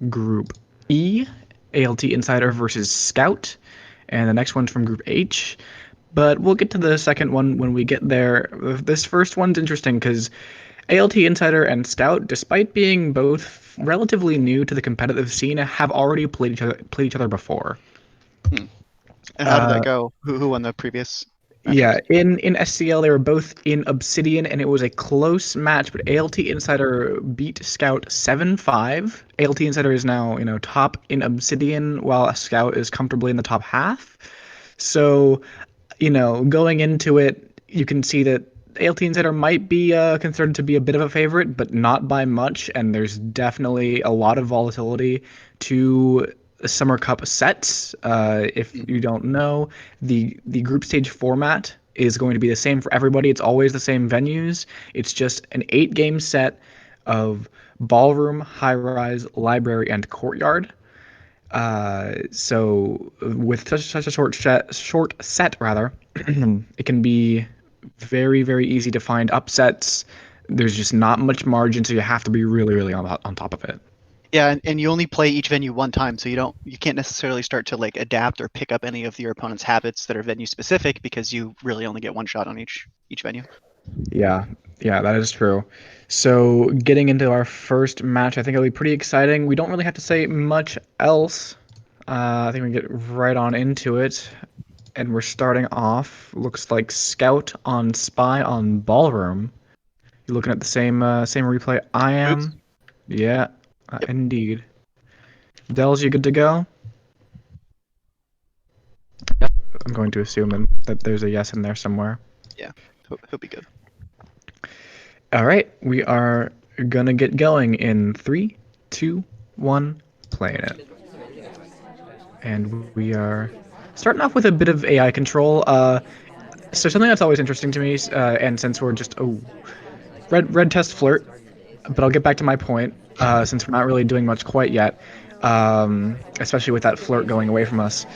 Group E, ALTInsider versus Scout, and the next one's from Group H. But we'll get to the second one when we get there. This first one's interesting because ALTInsider and Scout, despite being both relatively new to the competitive scene, have already played each other before. Hmm. And how did that Uh, go? Who won the previous yeah, matchups? in SCL they were both in Obsidian, and it was a close match. But ALTInsider beat Scout 7-5. ALTInsider is now top in Obsidian, while Scout is comfortably in the top half. So going into it, you can see that ALTInsider might be considered to be a bit of a favorite, but not by much. And there's definitely a lot of volatility to Summer Cup sets. If Hmm. you don't know, the group stage format is going to be the same for everybody. It's always the same venues. It's just an 8-game set of Ballroom, High Rise, Library, and Courtyard. So with such a short set rather, it can be very, very easy to find upsets. There's just not much margin, so you have to be really, really on top of it. Yeah, and you only play each venue one time, so you can't necessarily start to like adapt or pick up any of your opponent's habits that are venue specific because you really only get one shot on each venue. Yeah, yeah, that is true. So getting into our first match, I think it'll be pretty exciting. We don't really have to say much else. I think we can get right on into it. And we're starting off, looks like Scout on Spy on Ballroom. You're looking at the same replay I Boots? am. Yeah, Yep. indeed. Dells, you good to go? I'm going to assume that there's a yes in there somewhere. Yeah. He'll be good. All right, we are gonna get going in 3, 2, 1, playing it. And we are starting off with a bit of AI control. So something that's always interesting to me, and since we're just red test flirt, but I'll get back to my point since we're not really doing much quite yet, especially with that flirt going away from us.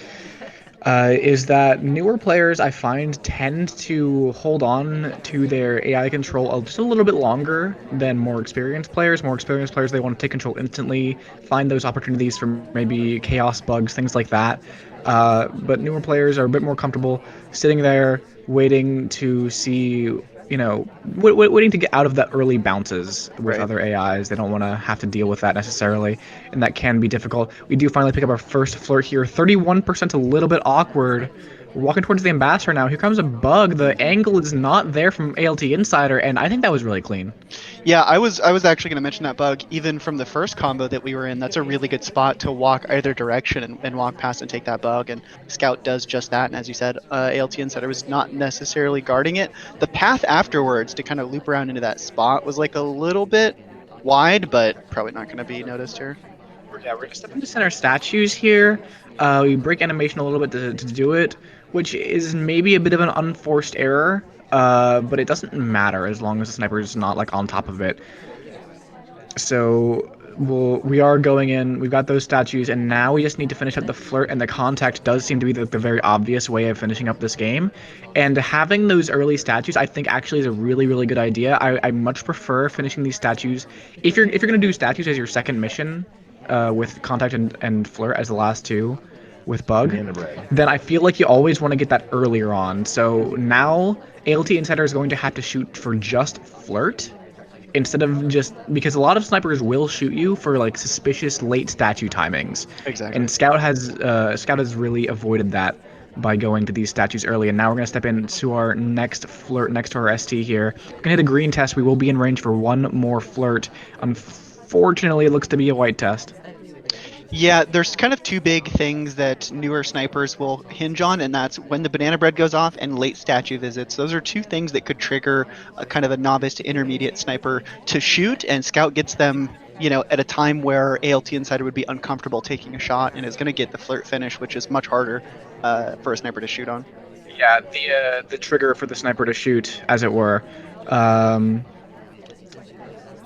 Is that newer players I find tend to hold on to their AI control just a little bit longer than more experienced players. More experienced players, they want to take control instantly, find those opportunities for maybe chaos bugs, things like that. But newer players are a bit more comfortable sitting there waiting to see, waiting to get out of the early bounces with Right. other AIs. They don't want to have to deal with that necessarily, and that can be difficult. We do finally pick up our first flirt here. 31%, a little bit awkward. We're walking towards the ambassador now. Here comes a bug. The angle is not there from ALTInsider, and I think that was really clean. Yeah, I was actually going to mention that bug even from the first combo that we were in. That's a really good spot to walk either direction and walk past and take that bug. And Scout does just that. And as you said, ALTInsider was not necessarily guarding it. The path afterwards to kind of loop around into that spot was like a little bit wide, but probably not going to be noticed here. Yeah, we're gonna step into center statues here. We break animation a little bit to do it, which is maybe a bit of an unforced error. But it doesn't matter as long as the sniper is not like on top of it. So we are going in. We've got those statues, and now we just need to finish up the flirt. And the contact does seem to be the very obvious way of finishing up this game. And having those early statues, I think, actually is a really, really good idea. I much prefer finishing these statues. If you're gonna do statues as your second mission, with contact and flirt as the last two, with bug, then I feel like you always want to get that earlier on. So now ALTInsider is going to have to shoot for just flirt instead of just because a lot of snipers will shoot you for like suspicious late statue timings, Exactly. and Scout has really avoided that by going to these statues early. And now we're gonna step into our next flirt next to our ST here. We're gonna hit a green test. We will be in range for one more flirt. Unfortunately, it looks to be a white test. Yeah, there's kind of two big things that newer snipers will hinge on, and that's when the banana bread goes off and late statue visits. Those are two things that could trigger a kind of a novice to intermediate sniper to shoot, and Scout gets them, at a time where ALTInsider would be uncomfortable taking a shot and is going to get the flirt finish, which is much harder for a sniper to shoot on. Yeah, the trigger for the sniper to shoot, as it were. Um,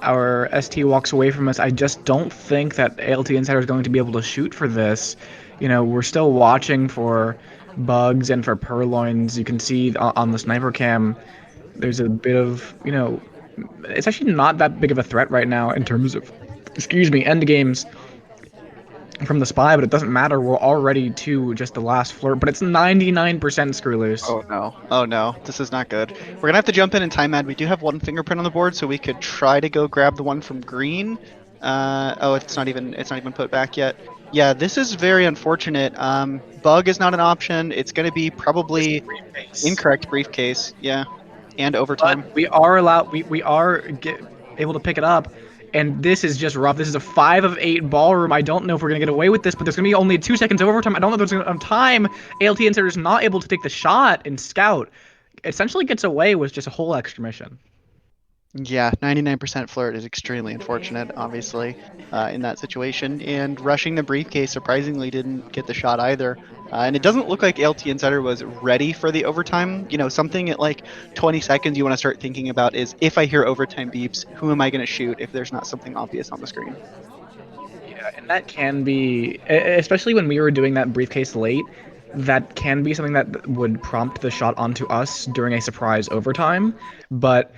our ST walks away from us. I just don't think that ALTInsider is going to be able to shoot for this. We're still watching for bugs and for purloins. You can see on the sniper cam, there's a bit of, it's actually not that big of a threat right now in terms of, excuse me, end games. from the spy, but it doesn't matter. We're already to just the last flirt, but it's 99% screw loose. Oh no. Oh no. This is not good. We're gonna have to jump in and time ad. We do have one fingerprint on the board, so we could try to go grab the one from green. Oh, it's not even put back yet. Yeah, this is very unfortunate. Bug is not an option. It's gonna be Just probably briefcase. incorrect briefcase. Yeah. And But overtime. we are allowed. We are able to pick it up, and this is just rough. This is a 5 of 8 ballroom. I don't know if we're gonna get away with this, but there's gonna be only 2 seconds of overtime. I don't know if there's enough time. ALTInsider is not able to take the shot, and Scout essentially gets away with just a whole extra mission. Yeah, 99% flirt is extremely unfortunate, obviously, in that situation. And rushing the briefcase surprisingly didn't get the shot either. And it doesn't look like ALTInsider was ready for the overtime. You know, something at like 20 seconds you want to start thinking about is if I hear overtime beeps, who am I going to shoot if there's not something obvious on the screen? Yeah, and that can be, especially when we were doing that briefcase late, that can be something that would prompt the shot onto us during a surprise overtime. But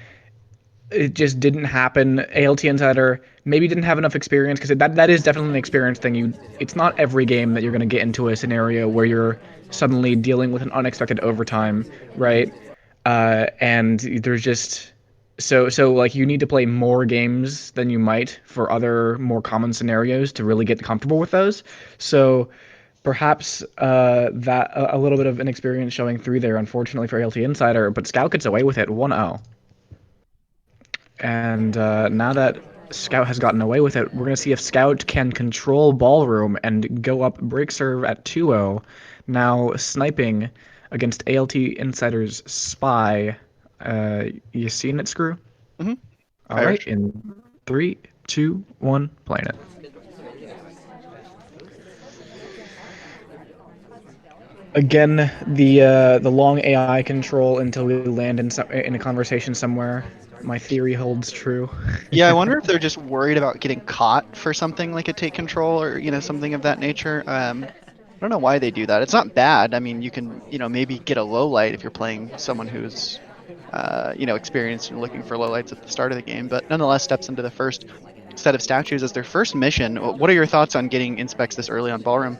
it just didn't happen. ALT Insider maybe didn't have enough experience because that is definitely an experience thing. It's not every game that you're going to get into a scenario where you're suddenly dealing with an unexpected overtime, right? And there's just so like you need to play more games than you might for other more common scenarios to really get comfortable with those. So perhaps that a little bit of inexperience showing through there, unfortunately for ALT Insider, but Scout gets away with it 1-0. And now that Scout has gotten away with it, we're going to see if Scout can control Ballroom and go up break serve at 2-0. Now sniping against ALT Insider's Spy. You seen it, Screw? Mm-hmm. All right, in 3, 2, 1, playing it. Again, the long AI control until we land in a conversation somewhere. My theory holds true. Yeah, I wonder if they're just worried about getting caught for something like a take control or, something of that nature. I don't know why they do that. It's not bad. I mean, you can, maybe get a low light if you're playing someone who's, experienced and looking for low lights at the start of the game, but nonetheless steps into the first set of statues as their first mission. What are your thoughts on getting inspects this early on Ballroom?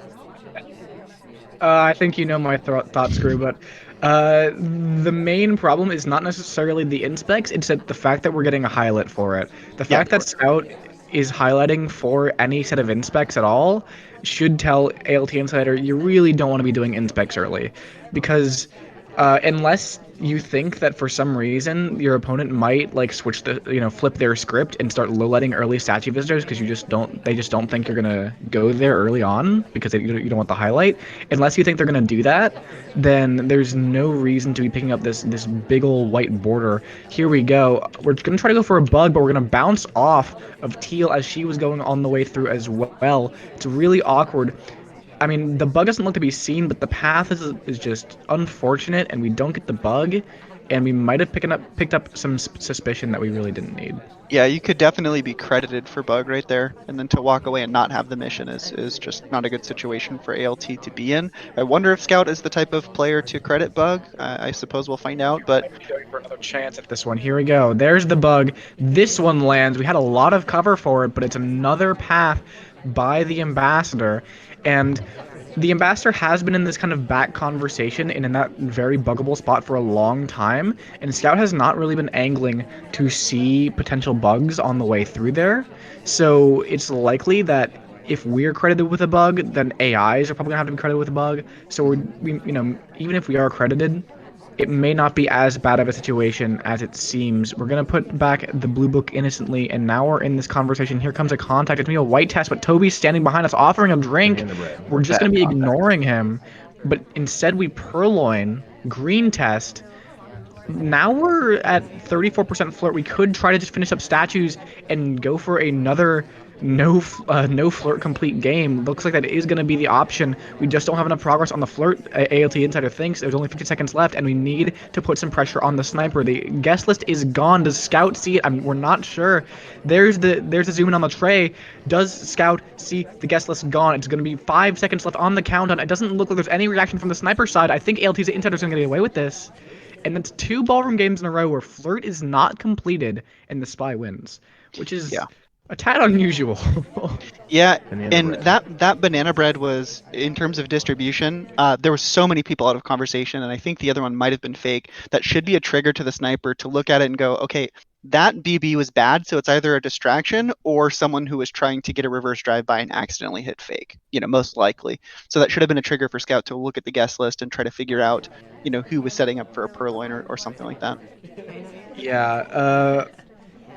I think you know my thoughts, Screw, but the main problem is not necessarily the inspects, it's that the fact that we're getting a highlight for it. The Yeah. fact that Scout is highlighting for any set of inspects at all should tell ALT Insider you really don't want to be doing inspects early. Because unless you think that for some reason your opponent might like switch flip their script and start low letting early statue visitors because they just don't think you're gonna go there early on because you don't want the highlight. Unless you think they're gonna do that, then there's no reason to be picking up this big old white border. Here we go. We're gonna try to go for a bug, but we're gonna bounce off of Teal as she was going on the way through as well. It's really awkward. I mean, the bug doesn't look to be seen, but the path is just unfortunate, and we don't get the bug, and we might have picked up some suspicion that we really didn't need. Yeah, you could definitely be credited for bug right there, and then to walk away and not have the mission is just not a good situation for ALT to be in. I wonder if Scout is the type of player to credit bug. I suppose we'll find out, but Might be going for another chance at this one. Here we go. There's the bug. This one lands. We had a lot of cover for it, but it's another path by the ambassador, and the ambassador has been in this kind of back conversation and in that very buggable spot for a long time, and Scout has not really been angling to see potential bugs on the way through there. So it's likely that if we're credited with a bug, then AIs are probably gonna have to be credited with a bug. So even if we are credited, it may not be as bad of a situation as it seems. We're going to put back the blue book innocently, and now we're in this conversation. Here comes a contact. It's going to be a white test, but Toby's standing behind us offering a drink. We're just going to be ignoring him. But instead we purloin, green test. Now we're at 34% flirt. We could try to just finish up statues and go for another no flirt complete game. Looks like that is going to be the option. We just don't have enough progress on the flirt. ALT Insider thinks there's only 50 seconds left, and we need to put some pressure on the sniper. The guest list is gone. Does Scout see it? We're not sure. There's the zoom in on the tray. Does Scout see the guest list gone? It's going to be 5 seconds left on the countdown. It doesn't look like there's any reaction from the sniper side. I think ALT Insider is going to get away with this. And that's 2 ballroom games in a row where flirt is not completed and the spy wins, which is yeah. A tad unusual. Yeah, Banana and bread. that banana bread was, in terms of distribution, there were so many people out of conversation, and I think the other one might have been fake. That should be a trigger to the sniper to look at it and go, okay, that BB was bad, so it's either a distraction or someone who was trying to get a reverse drive by and accidentally hit fake. Most likely. So that should have been a trigger for Scout to look at the guest list and try to figure out, who was setting up for a purloin or something like that. Yeah,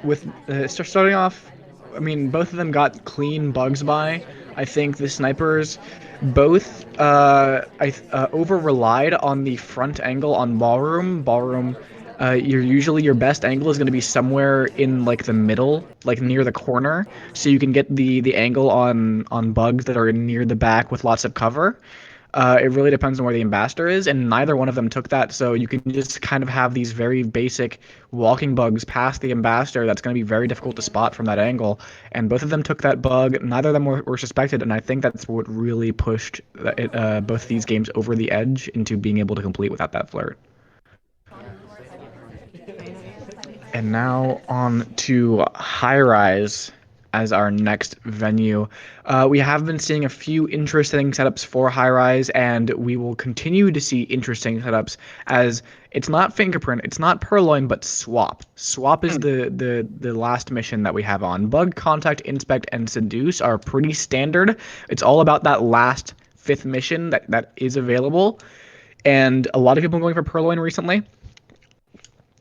with starting off, I mean, both of them got clean bugs by. I think the snipers both over relied on the front angle on Ballroom. Ballroom, your best angle is going to be somewhere in like the middle, like near the corner, so you can get the angle on bugs that are near the back with lots of cover. It really depends on where the ambassador is, and neither one of them took that. So you can just kind of have these very basic walking bugs past the ambassador. That's going to be very difficult to spot from that angle. And both of them took that bug. Neither of them were suspected, and I think that's what really pushed both these games over the edge into being able to complete without that flirt. And now on to High Rise as our next venue. We have been seeing a few interesting setups for High Rise, and we will continue to see interesting setups as it's not Fingerprint, it's not Purloin, but Swap. Swap is Hmm. the last mission that we have on. Bug, Contact, Inspect, and Seduce are pretty standard. It's all about that last fifth mission that is available, and a lot of people are going for Purloin recently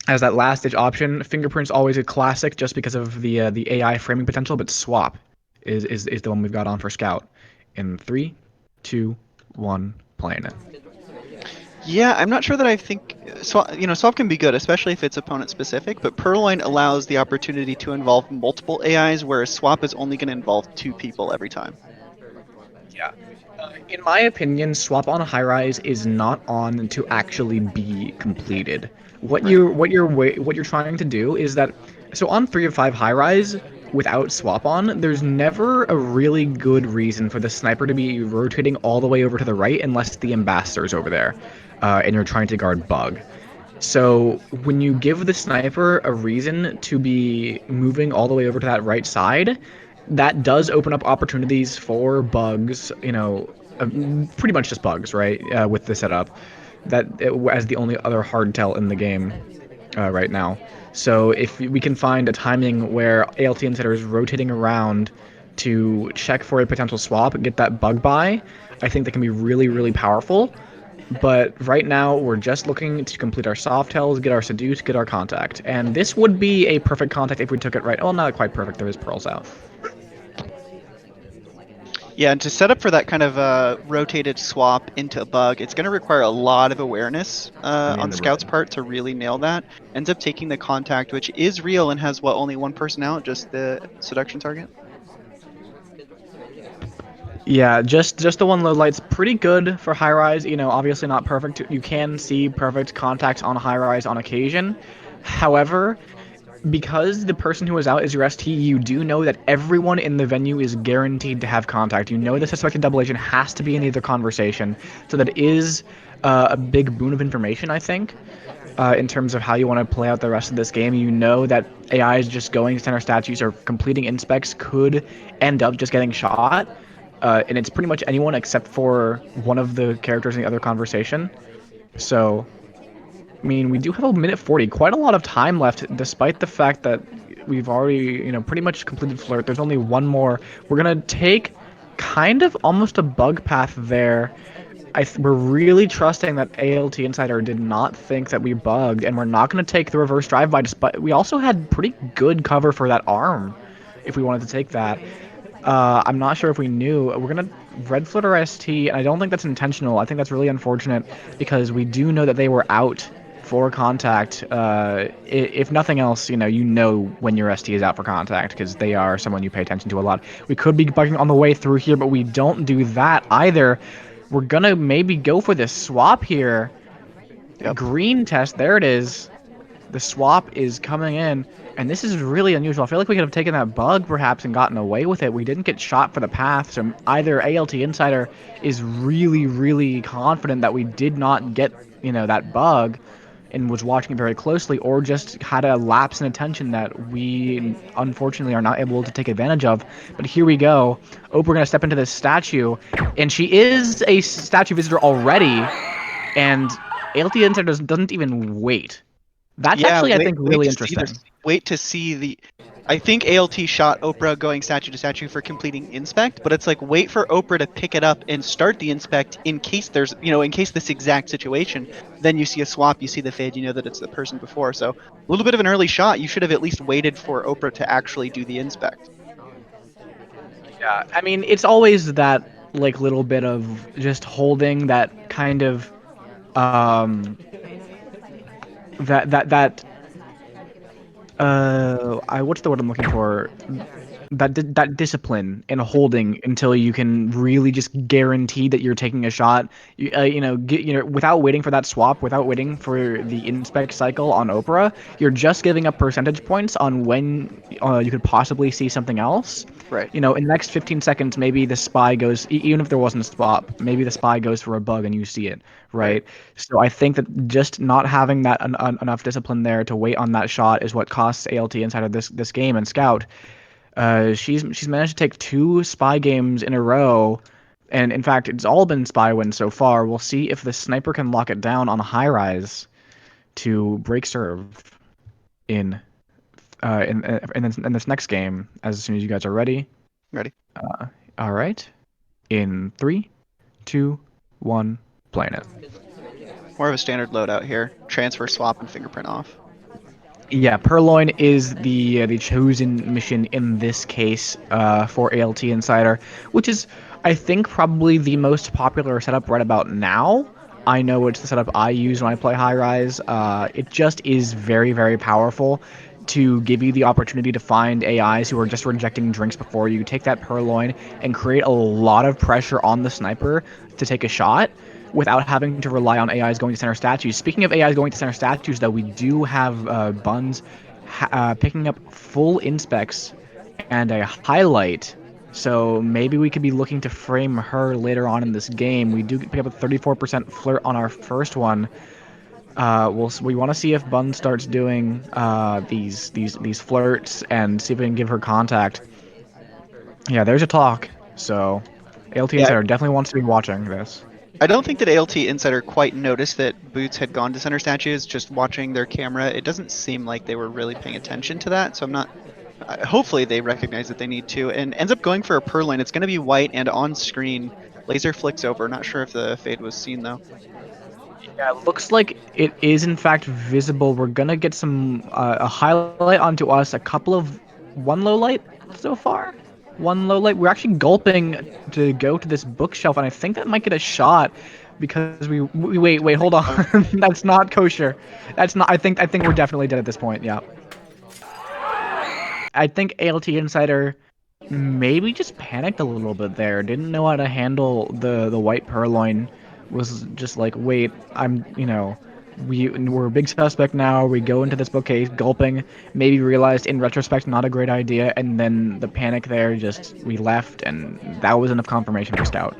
as that last ditch option. Fingerprint's always a classic just because of the AI framing potential, but Swap is the one we've got on for Scout. In 3, 2, 1, playing it. Yeah, I'm not sure that I think swap can be good, especially if it's opponent specific. But Purloin allows the opportunity to involve multiple AIs, whereas swap is only going to involve two people every time. Yeah. In my opinion, Swap on High Rise is not on to actually be completed. Right. What you're trying to do is that so on 3 of 5 High Rise without Swap on, there's never a really good reason for the sniper to be rotating all the way over to the right unless the ambassador's over there, and you're trying to guard Bug. So when you give the sniper a reason to be moving all the way over to that right side, that does open up opportunities for bugs. Pretty much just bugs, right? With the setup, as the only other hard tell in the game right now. So if we can find a timing where ALTInsider is rotating around to check for a potential swap, get that bug by, I think that can be really, really powerful. But right now, we're just looking to complete our soft tells, get our seduce, get our contact. And this would be a perfect contact if we took it right. Well, not quite perfect. There is pearls out. Yeah, and to set up for that kind of rotated swap into a bug, it's going to require a lot of awareness on Banana Scout's bread. part to really nail that. Ends up taking the contact, which is real and has only one person out, just the seduction target. Yeah, just the one low light's pretty good for high rise. Obviously not perfect. You can see perfect contacts on high rise on occasion. However, because the person who is out is your ST, you do know that everyone in the venue is guaranteed to have contact. You know the suspected double agent has to be in either conversation, so that is a big boon of information, I think, in terms of how you want to play out the rest of this game. You know that AI is just going to center statues or completing inspects could end up just getting shot, and it's pretty much anyone except for one of the characters in the other conversation. So I mean, we do have a minute 40, quite a lot of time left, despite the fact that we've already, pretty much completed Flirt. There's only one more. We're gonna take kind of almost a bug path there. We're really trusting that ALTInsider did not think that we bugged, and we're not gonna take the reverse drive-by, despite we also had pretty good cover for that arm, if we wanted to take that. I'm not sure if we knew. We're gonna red flitter ST, and I don't think that's intentional. I think that's really unfortunate because we do know that they were out for contact. If nothing else, you know when your ST is out for contact because they are someone you pay attention to a lot. We could be bugging on the way through here, but we don't do that either. We're gonna maybe go for this swap here. Yep. Green test. There it is. The swap is coming in, and this is really unusual. I feel like we could have taken that bug perhaps and gotten away with it. We didn't get shot for the path, so either ALTInsider is really, really confident that we did not get, that bug, and was watching it very closely, or just had a lapse in attention that we unfortunately are not able to take advantage of. But here we go. Oprah gonna step into this statue, and she is a statue visitor already, and ALTInsider doesn't even wait. That's Yeah, actually, I think, wait really to see interesting. this. Wait to see the. I think ALT shot Oprah going statue to statue for completing inspect, but it's like wait for Oprah to pick it up and start the inspect in case there's, in case this exact situation. Then you see a swap, you see the fade, you know that it's the person before. So a little bit of an early shot. You should have at least waited for Oprah to actually do the inspect. Yeah, I mean, it's always that like little bit of just holding that kind of that I what's the word I'm looking for? That discipline in holding until you can really just guarantee that you're taking a shot. Without waiting for that swap, without waiting for the inspect cycle on Oprah, you're just giving up percentage points on when you could possibly see something else. Right. In the next 15 seconds, maybe the spy goes, even if there wasn't a swap, maybe the spy goes for a bug and you see it, Right. right? So I think that just not having that enough discipline there to wait on that shot is what costs ALTInsider this game and Scout. She's managed to take 2 spy games in a row, and in fact, it's all been spy wins so far. We'll see if the sniper can lock it down on a high rise to break serve in in this next game. As soon as you guys are ready. Ready. All right. In 3, 2, 1, playing it. More of a standard loadout here. Transfer, swap, and fingerprint off. Yeah, Purloin is the chosen mission in this case for ALTInsider, which is, I think, probably the most popular setup right about now. I know it's the setup I use when I play High Rise. It just is very, very powerful to give you the opportunity to find AIs who are just rejecting drinks before you, take that Purloin, and create a lot of pressure on the sniper to take a shot without having to rely on AIs going to center statues. Speaking of AIs going to center statues, though, we do have Buns picking up full inspects and a highlight. So maybe we could be looking to frame her later on in this game. We do pick up a 34% flirt on our first one. We want to see if Bun starts doing these flirts and see if we can give her contact. Yeah, there's a talk. So Yeah, ALTInsider definitely wants to be watching this. I don't think that ALTInsider quite noticed that Boots had gone to center statues. Just watching their camera, it doesn't seem like they were really paying attention to that. So I'm not. Hopefully they recognize that they need to, and ends up going for a Purloin. It's going to be white and on screen. Laser flicks over. Not sure if the fade was seen though. Yeah, it looks like it is in fact visible. We're gonna get some a highlight onto us. A couple of one low light so far. One low light. We're actually gulping to go to this bookshelf, and I think that might get a shot because we wait, hold on. That's not kosher. That's not. I think we're definitely dead at this point. Yeah. I think ALTInsider maybe just panicked a little bit there. Didn't know how to handle the white Purloin. Was just like, wait, we're a big suspect now. We go into this bookcase gulping. Maybe realized in retrospect not a great idea, and then the panic there just we left, and that was enough confirmation for Scout.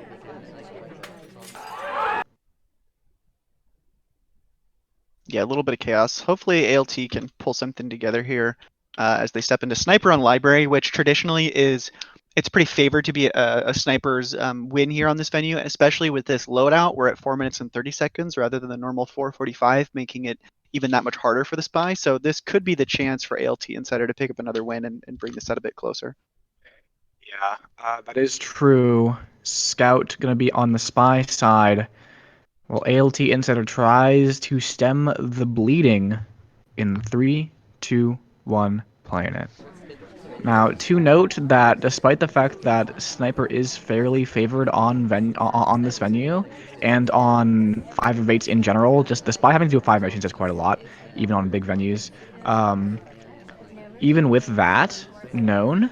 Yeah, a little bit of chaos. Hopefully ALT can pull something together here as they step into Sniper on Library, which traditionally it's pretty favored to be a sniper's win here on this venue, especially with this loadout. We're at 4 minutes and 30 seconds rather than the normal 4:45, making it even that much harder for the spy. So this could be the chance for ALTInsider to pick up another win and bring the set a bit closer. Yeah, that is true. Scout gonna be on the spy side. Well, ALTInsider tries to stem the bleeding in 3, 2, 1, playing it. Now, to note that despite the fact that Sniper is fairly favored on this venue and on 5 of 8s in general, just the Spy having to do 5 missions is quite a lot, even on big venues. Even with that known,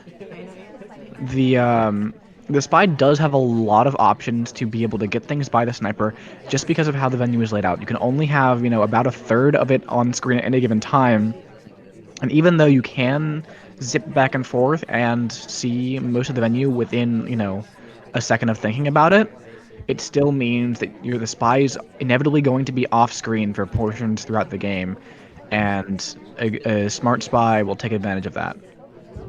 the Spy does have a lot of options to be able to get things by the Sniper just because of how the venue is laid out. You can only have, about a third of it on screen at any given time. And even though you can zip back and forth and see most of the venue within, a second of thinking about it, it still means that the spy is inevitably going to be off screen for portions throughout the game, and a smart spy will take advantage of that.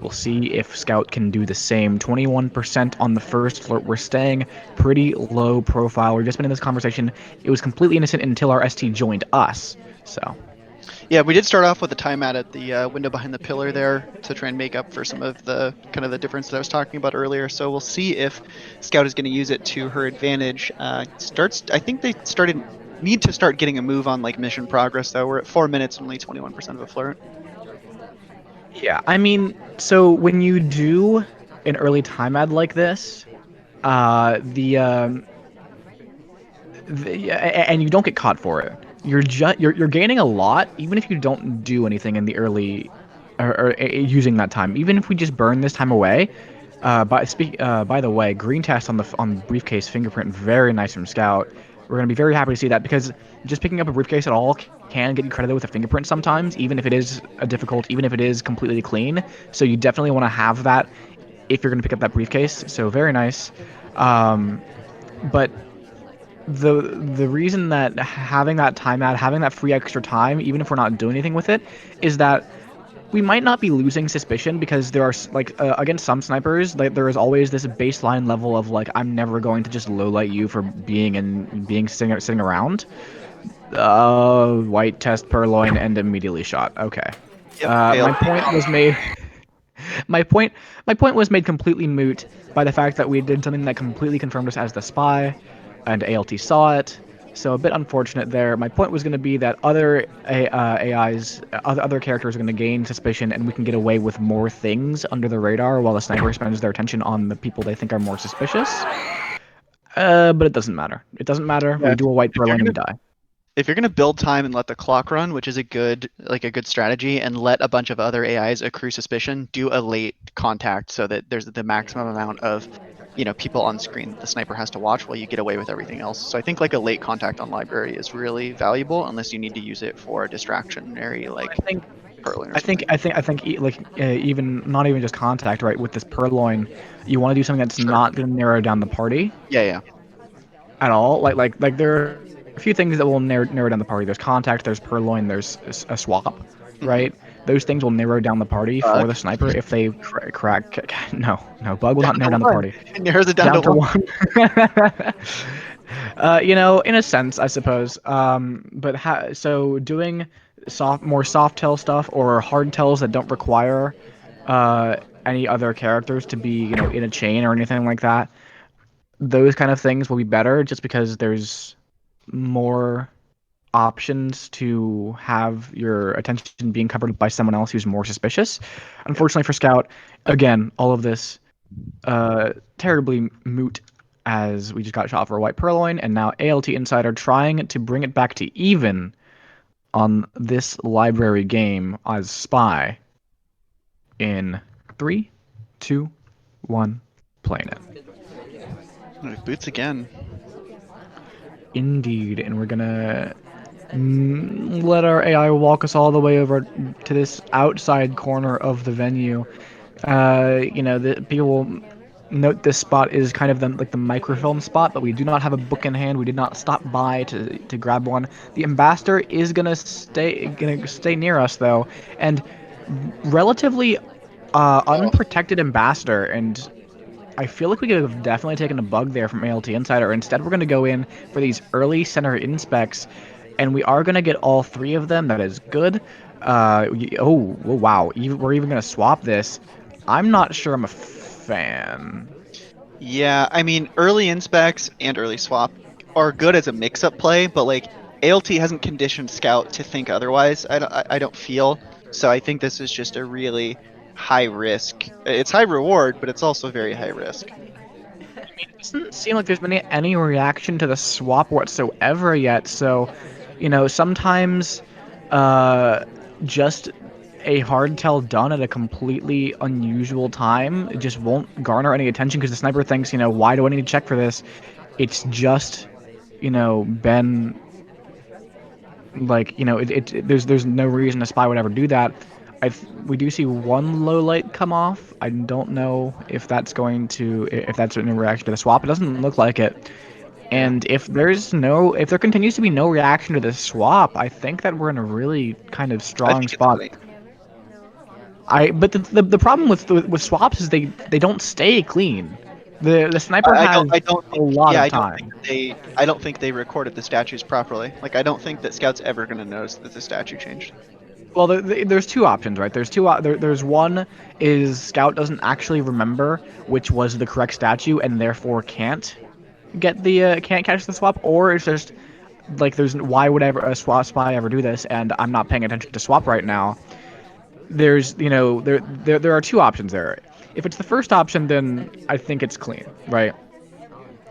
We'll see if Scout can do the same. 21% on the first flirt. We're staying pretty low profile. We've just been in this conversation. It was completely innocent until our ST joined us. So, Yeah, we did start off with a timeout at the window behind the pillar there to try and make up for some of the kind of the difference that I was talking about earlier. So we'll see if Scout is going to use it to her advantage. Starts. I think they started need to start getting a move on like mission progress though. We're at 4 minutes and only 21% of a flirt. yeah, I mean, so when you do an early time ad like this, and you don't get caught for it. You're gaining a lot, even if you don't do anything in the early, or using that time. Even if we just burn this time away. By the way, green test on briefcase fingerprint, very nice from Scout. We're gonna be very happy to see that because just picking up a briefcase at all can get you credited with a fingerprint sometimes, even if it is a difficult, even if it is completely clean. So you definitely want to have that if you're gonna pick up that briefcase. So very nice. But the reason that having that time ad, having that free extra time, even if we're not doing anything with it, is that we might not be losing suspicion because there are like against some snipers, like there is always this baseline level of like I'm never going to just low light you for being sitting around. White test purloin and immediately shot. Okay. Yep, My failed. point was made. My point my point was made completely moot by the fact that we did something that completely confirmed us as the spy, and ALT saw it. So a bit unfortunate there. My point was going to be that AIs, other characters are going to gain suspicion, and we can get away with more things under the radar while the sniper spends their attention on the people they think are more suspicious. But it doesn't matter. It doesn't matter. Yeah, We do a white if you're purloin and we gonna die. if you're gonna build time and let the clock run, which is a good strategy, and let a bunch of other AIs accrue suspicion, do a late contact so that there's the maximum amount of people on screen that the sniper has to watch while you get away with everything else. So I think like a late contact on library is really valuable unless you need to use it for a distractionary like I think purling or something. like even not even just contact, right? With this purloin, you want to do something that's Sure. not going to narrow down the party Yeah, yeah. at all. Like there are a few things that will narrow down the party. There's contact, there's purloin, there's a swap, Mm-hmm. right? Those things will narrow down the party for Bug the sniper if they crack. No, bug will down not narrow to down the one. party. It narrows it down to Down to one. one. In a sense, I suppose. But so doing more soft tell stuff or hard tells that don't require any other characters to be, in a chain or anything like that. Those kind of things will be better just because there's more options to have your attention being covered by someone else who's more suspicious. Yep. Unfortunately for Scout, again, all of this terribly moot as we just got shot for a white purloin, and now ALTInsider trying to bring it back to even on this library game as spy in 3, 2, 1, playing it. Boots again. Indeed, and we're gonna let our AI walk us all the way over to this outside corner of the venue. The people will note this spot is kind of like the microfilm spot, but we do not have a book in hand. We did not stop by to grab one. The ambassador is gonna stay near us though, and relatively Oh, unprotected ambassador, and I feel like we could have definitely taken a bug there from ALTInsider. Instead, we're going to go in for these early center inspects, and we are going to get all three of them. That is good. Wow. We're even going to swap this. I'm not sure I'm a fan. yeah. I mean, early inspects and early swap are good as a mix-up play, but like ALT hasn't conditioned Scout to think otherwise. I don't feel so. I think this is just a really high risk. It's high reward, but it's also very high risk. It doesn't seem like there's been any reaction to the swap whatsoever yet. So, sometimes uh, just a hard tell done at a completely unusual time it just won't garner any attention because the sniper thinks, why do I need to check for this? It's just, been like, there's no reason a spy would ever do that. We do see one low light come off. I don't know if that's in reaction to the swap. It doesn't look like it. And if there continues to be no reaction to this swap, I think that we're in a really kind of I strong think it's spot. clean. But the problem with swaps is they don't stay clean. The sniper has I don't a think. lot Yeah, of I don't think time. that I don't think they recorded the statues properly. Like, I don't think that Scout's ever going to notice that the statue changed. Well, there's two options, right? There's one is Scout doesn't actually remember which was the correct statue and therefore can't catch the swap, or it's just like there's why would ever a swap spy ever do this, and I'm not paying attention to swap right now. There's there are two options there. If it's the first option, then I think it's clean, right?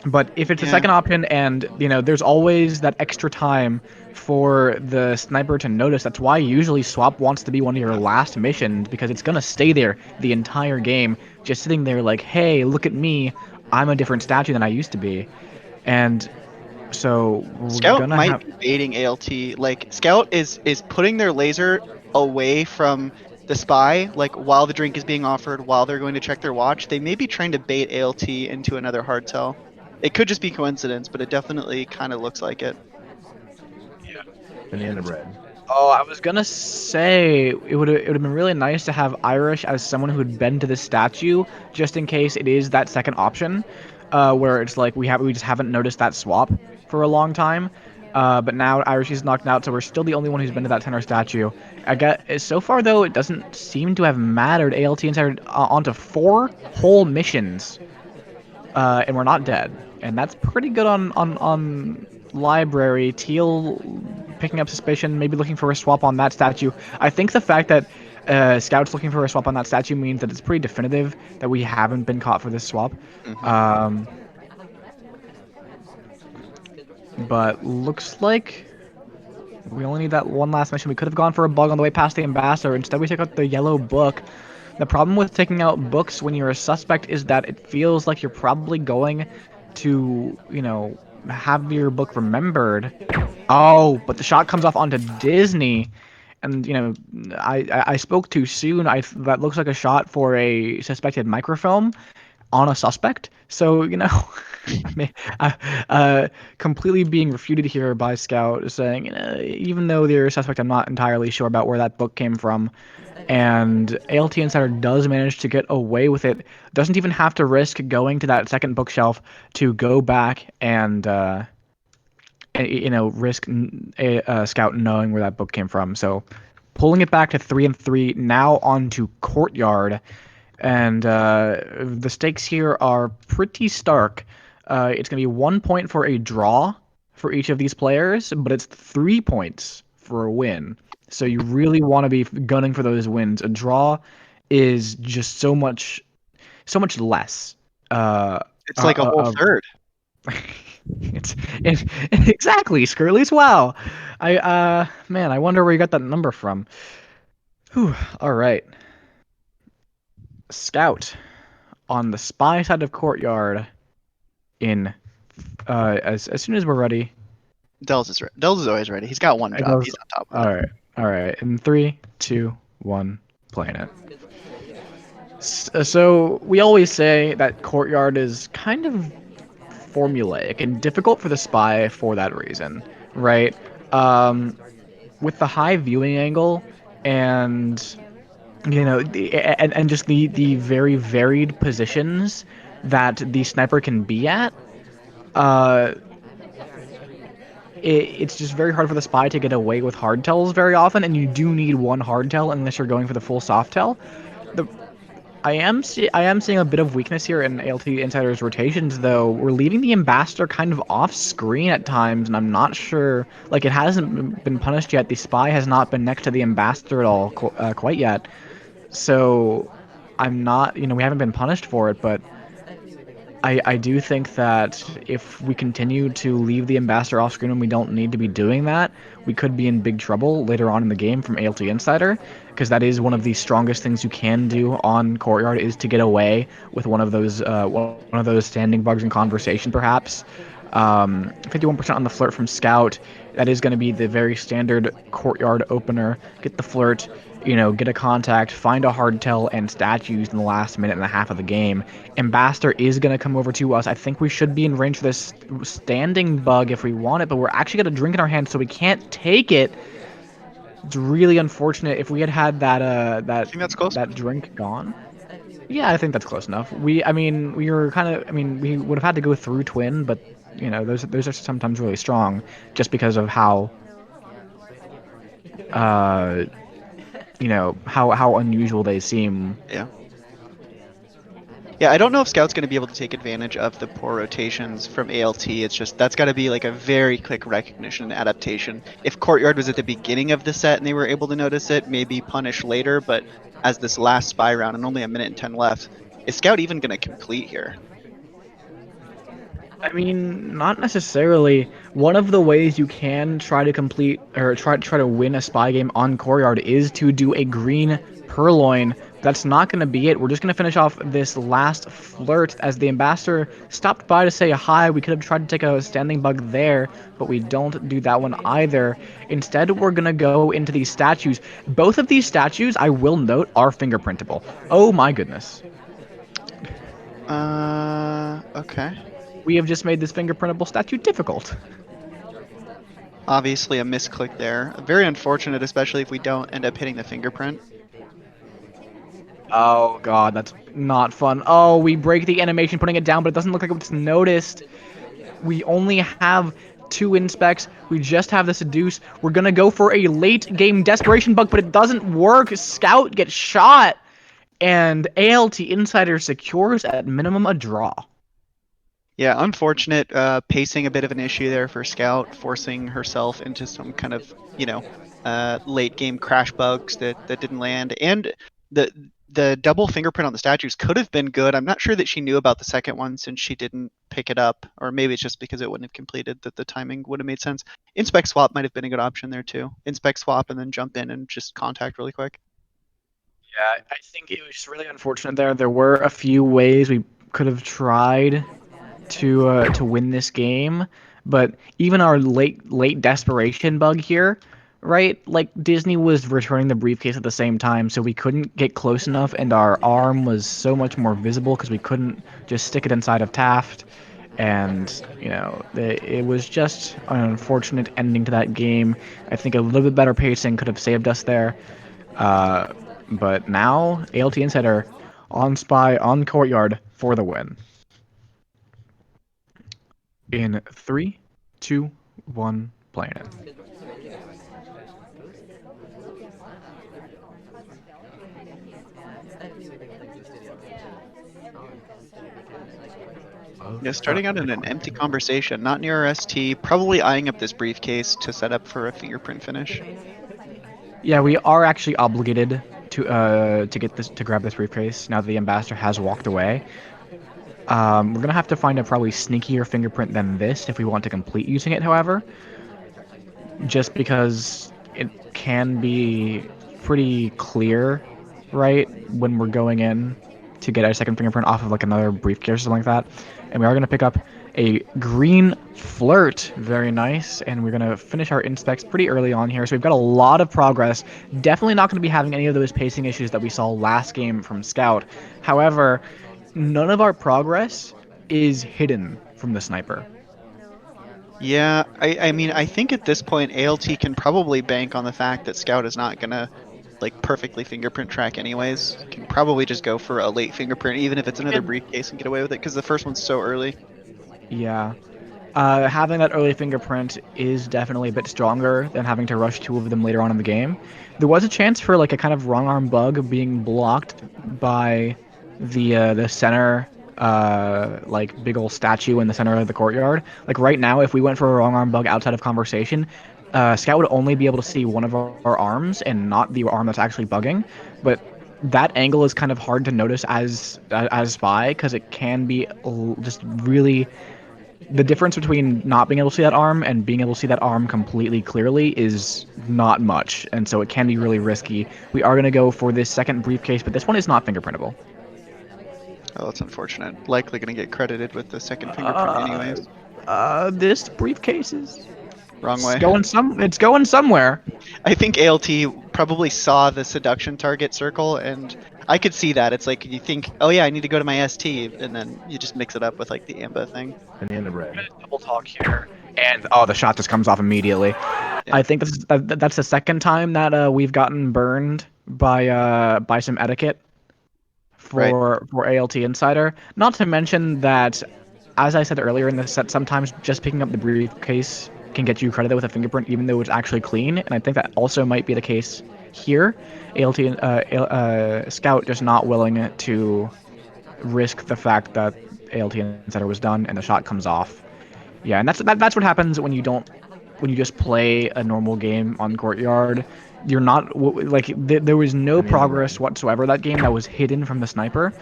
But if it's the Yeah. second option and, there's always that extra time for the sniper to notice, that's why usually swap wants to be one of your last missions, because it's going to stay there the entire game, just sitting there like, hey, look at me, I'm a different statue than I used to be. And so we're Scout going to might have. be baiting ALT. Like, Scout is putting their laser away from the spy, like while the drink is being offered, while they're going to check their watch. They may be trying to bait ALT into another hard tell. It could just be coincidence, but it definitely kind of looks like it. Banana bread. Oh, I was gonna say it would have been really nice to have Irish as someone who'd been to this statue, just in case it is that second option, where it's like we just haven't noticed that swap for a long time. But now Irish is knocked out, so we're still the only one who's been to that tenor statue. I get so far though, it doesn't seem to have mattered. ALT insider onto 4 whole missions, and we're not dead, and that's pretty good on library. Teal picking up suspicion, maybe looking for a swap on that statue. I think the fact that Scout's looking for a swap on that statue means that it's pretty definitive that we haven't been caught for this swap. Hmm. Um, but looks like we only need that one last mission. We could have gone for a bug on the way past the ambassador. Instead, we took out the yellow book. The problem with taking out books when you're a suspect is that it feels like you're probably going to, have your book remembered. Oh, but the shot comes off onto Disney, and I spoke too soon. That looks like a shot for a suspected microfilm on a suspect. So I mean, completely being refuted here by Scout, saying even though they're a suspect, I'm not entirely sure about where that book came from. And ALTInsider does manage to get away with it. Doesn't even have to risk going to that second bookshelf to go back and risk a Scout knowing where that book came from. So pulling it back to 3-3, now on to Courtyard. And the stakes here are pretty stark. It's going to be 1 point for a draw for each of these players, but it's 3 points for a win. So you really want to be gunning for those wins. A draw is just so much less. It's like a whole Of third. it's exactly Skirly's. Wow, man, I wonder where you got that number from. Whew, all right, Scout on the spy side of Courtyard. In as soon as we're ready. Dells is always ready. He's got one It job. goes. He's on top of All it. right, all right. In 3, 2, 1, playing it. So we always say that Courtyard is kind of formulaic and difficult for the spy for that reason, right? Um, with the high viewing angle and and just the very varied positions that the sniper can be at, uh, it's just very hard for the spy to get away with hard tells very often, and you do need one hard tell unless you're going for the full soft tell. The I am seeing a bit of weakness here in ALTInsider's rotations, though. We're leaving the ambassador kind of off screen at times, and I'm not sure. Like, it hasn't been punished yet. The spy has not been next to the ambassador at all quite yet. So I'm not. We haven't been punished for it, but I do think that if we continue to leave the ambassador off screen when we don't need to be doing that, we could be in big trouble later on in the game from ALTInsider, because that is one of the strongest things you can do on Courtyard, is to get away with one of those standing bugs in conversation, perhaps. 51% on the flirt from Scout. That is going to be the very standard Courtyard opener. Get the flirt, get a contact, find a hardtail, and statues in the last minute and a half of the game. Ambassador is going to come over to us. I think we should be in range for this standing bug if we want it, but we're actually got a drink in our hand, so we can't take it. It's really unfortunate. If we had had I think that's close. that drink gone. Yeah, I think that's close enough. We were kind of, we would have had to go through Twin, but those are sometimes really strong, just because of how, uh, how unusual they seem. Yeah. Yeah, I don't know if Scout's going to be able to take advantage of the poor rotations from ALT. It's just that's got to be like a very quick recognition and adaptation. If Courtyard was at the beginning of the set and they were able to notice it, maybe punish later. But as this last spy round and only a minute and 10 left, is Scout even going to complete here? I mean, not necessarily. One of the ways you can try to complete or try to win a spy game on Courtyard is to do a green purloin. That's not going to be it. We're just going to finish off this last flirt as the ambassador stopped by to say hi. We could have tried to take a standing bug there, but we don't do that one either. Instead, we're going to go into these statues. Both of these statues, I will note, are fingerprintable. Oh my goodness. Okay. We have just made this fingerprintable statue difficult. Obviously a misclick there. Very unfortunate, especially if we don't end up hitting the fingerprint. Oh god, that's not fun. Oh, we break the animation putting it down, but it doesn't look like it's noticed. We only have 2 inspects. We just have the seduce. We're gonna go for a late game desperation bug, but it doesn't work. Scout gets shot, and ALTInsider secures at minimum a draw. Yeah, unfortunate. Pacing a bit of an issue there for Scout, forcing herself into some kind of, late game crash bugs that didn't land. And the double fingerprint on the statues could have been good. I'm not sure that she knew about the second one since she didn't pick it up, or maybe it's just because it wouldn't have completed that the timing would have made sense. Inspect swap might have been a good option there too. Inspect swap and then jump in and just contact really quick. Yeah, I think it was just really unfortunate there. There were a few ways we could have tried to win this game, but even our late desperation bug here, right? Like Disney was returning the briefcase at the same time, so we couldn't get close enough, and our arm was so much more visible because we couldn't just stick it inside of Taft. And it was just an unfortunate ending to that game. I think a little bit better pacing could have saved us there. But now ALTInsider on Spy on Courtyard for the win. In 3, 2, 1, playing it. Yeah, starting out in an empty conversation, not near our ST, probably eyeing up this briefcase to set up for a fingerprint finish. Yeah, we are actually obligated to grab this briefcase now that the ambassador has walked away. We're gonna have to find a probably sneakier fingerprint than this if we want to complete using it, however. Just because it can be pretty clear, right, when we're going in to get our second fingerprint off of like another briefcase or something like that. And we are gonna pick up a green flirt, very nice, and we're gonna finish our inspects pretty early on here, so we've got a lot of progress. Definitely not gonna be having any of those pacing issues that we saw last game from Scout. However, none of our progress is hidden from the sniper. Yeah, I mean, I think at this point, ALT can probably bank on the fact that Scout is not gonna like perfectly fingerprint track anyways. Can probably just go for a late fingerprint, even if it's another briefcase, and get away with it because the first one's so early. Yeah. Having that early fingerprint is definitely a bit stronger than having to rush 2 of them later on in the game. There was a chance for like a kind of wrong arm bug being blocked by the center like big old statue in the center of the courtyard. Like right now, if we went for a wrong arm bug outside of conversation, Scout would only be able to see one of our arms and not the arm that's actually bugging. But that angle is kind of hard to notice as spy because it can be just really the difference between not being able to see that arm and being able to see that arm completely clearly is not much, and so it can be really risky. We are going to go for this second briefcase, but this one is not fingerprintable. Oh, that's unfortunate. Likely gonna get credited with the second fingerprint anyways. This briefcase is Wrong it's way. going it's going somewhere. I think ALT probably saw the seduction target circle, and I could see that. It's like you think, oh yeah, I need to go to my ST, and then you just mix it up with like the AMBA thing. And the red. Double talk here, and oh, the shot just comes off immediately. Yeah. I think that's the second time that we've gotten burned by some etiquette for ALTInsider. Not to mention that, as I said earlier in the set, sometimes just picking up the briefcase can get you credited with a fingerprint, even though it's actually clean. And I think that also might be the case here. Scout just not willing to risk the fact that ALTInsider was done and the shot comes off. Yeah, and that's what happens when you just play a normal game on Courtyard. You're not like there was no progress whatsoever that game that was hidden from the sniper,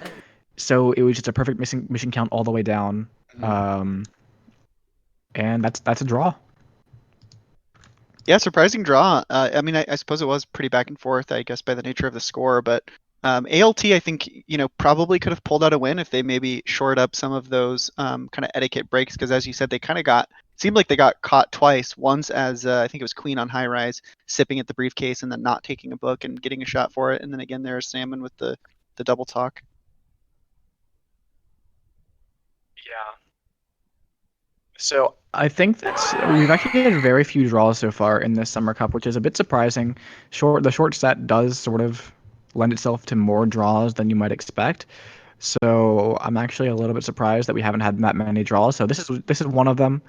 so it was just a perfect mission count all the way down, and that's a draw. Yeah, surprising draw. I mean, I suppose it was pretty back and forth, I guess, by the nature of the score. But ALT, I think, probably could have pulled out a win if they maybe shored up some of those kind of etiquette breaks. Because as you said, they kind of seemed like they got caught twice. Once as I think it was Queen on high rise, sipping at the briefcase and then not taking a book and getting a shot for it. And then again, there's Salmon with the double talk. Yeah. So I think we've actually had very few draws so far in this Summer Cup, which is a bit surprising. The short set does sort of lend itself to more draws than you might expect. So I'm actually a little bit surprised that we haven't had that many draws. So this is one of them.